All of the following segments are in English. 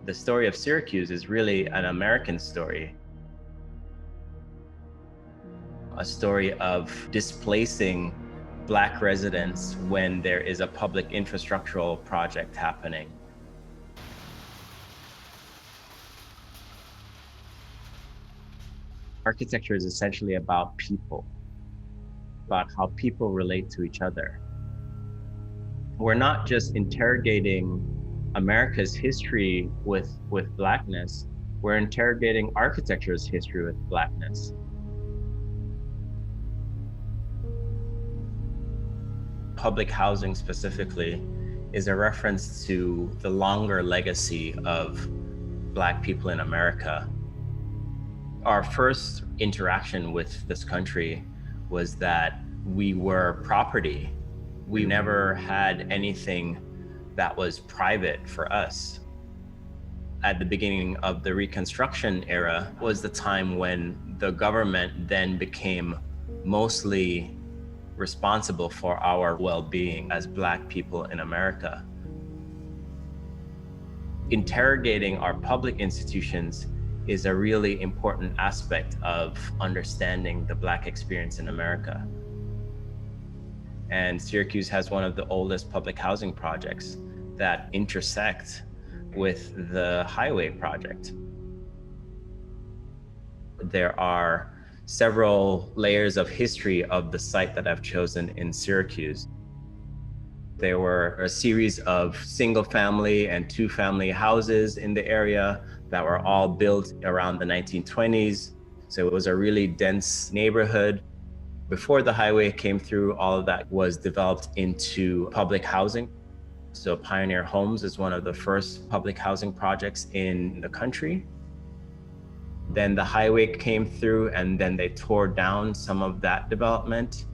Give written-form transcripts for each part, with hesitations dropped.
The story of Syracuse is really an American story. A story of displacing Black residents when there is a public infrastructural project happening. Architecture is essentially about people, about how people relate to each other. We're not just interrogating America's history with Blackness, we're interrogating architecture's history with Blackness. Public housing specifically is a reference to the longer legacy of Black people in America. Our first interaction with this country was that we were property. We never had anything that was private for us. At the beginning of the Reconstruction era was the time when the government then became mostly responsible for our well-being as Black people in America. Interrogating our public institutions is a really important aspect of understanding the Black experience in America. And Syracuse has one of the oldest public housing projects that intersect with the highway project. There are several layers of history of the site that I've chosen in Syracuse. There were a series of single-family and two-family houses in the area that were all built around the 1920s. So it was a really dense neighborhood. Before the highway came through, all of that was developed into public housing. So Pioneer Homes is one of the first public housing projects in the country. Then the highway came through, and then they tore down some of that development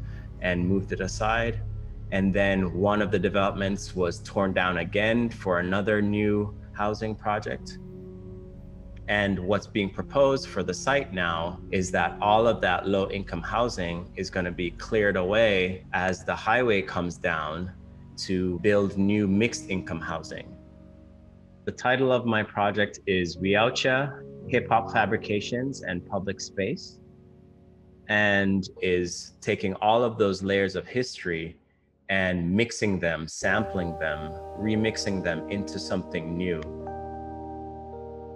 and moved it aside. And then one of the developments was torn down again for another new housing project. And what's being proposed for the site now is that all of that low-income housing is going to be cleared away as the highway comes down to build new mixed-income housing. The title of my project is Outchea, Hip-Hop Fabrications and Public Space, and is taking all of those layers of history and mixing them, sampling them, remixing them into something new.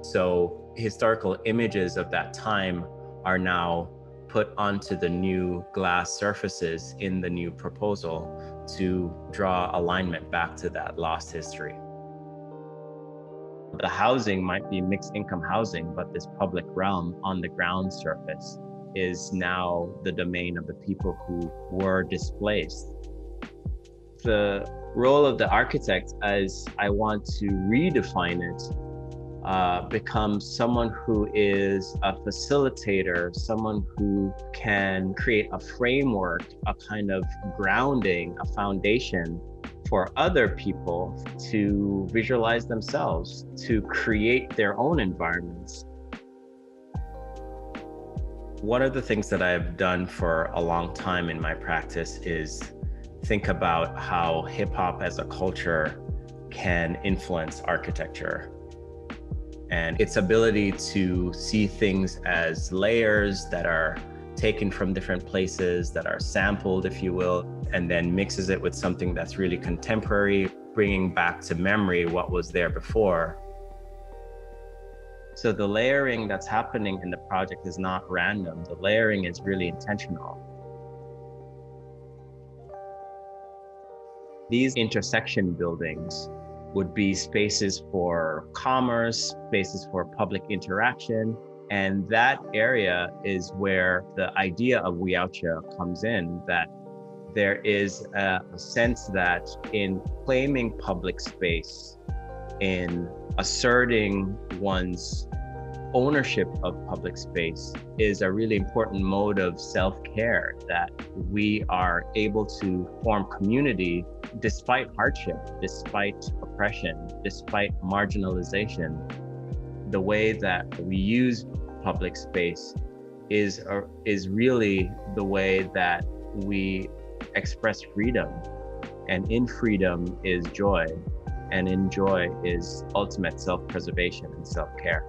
So historical images of that time are now put onto the new glass surfaces in the new proposal to draw alignment back to that lost history. The housing might be mixed income housing, but this public realm on the ground surface is now the domain of the people who were displaced. The role of the architect, as I want to redefine it, becomes someone who is a facilitator, someone who can create a framework, a kind of grounding, a foundation for other people to visualize themselves, to create their own environments. One of the things that I've done for a long time in my practice is think about how hip hop as a culture can influence architecture and its ability to see things as layers that are taken from different places, that are sampled, if you will, and then mixes it with something that's really contemporary, bringing back to memory what was there before. So the layering that's happening in the project is not random. The layering is really intentional. These intersection buildings would be spaces for commerce, spaces for public interaction. And that area is where the idea of Outchea comes in, that there is a sense that in claiming public space, in asserting one's ownership of public space is a really important mode of self-care, that we are able to form community despite hardship, despite oppression, despite marginalization. The way that we use public space is really the way that we express freedom, and in freedom is joy. and enjoy is ultimate self-preservation and self-care.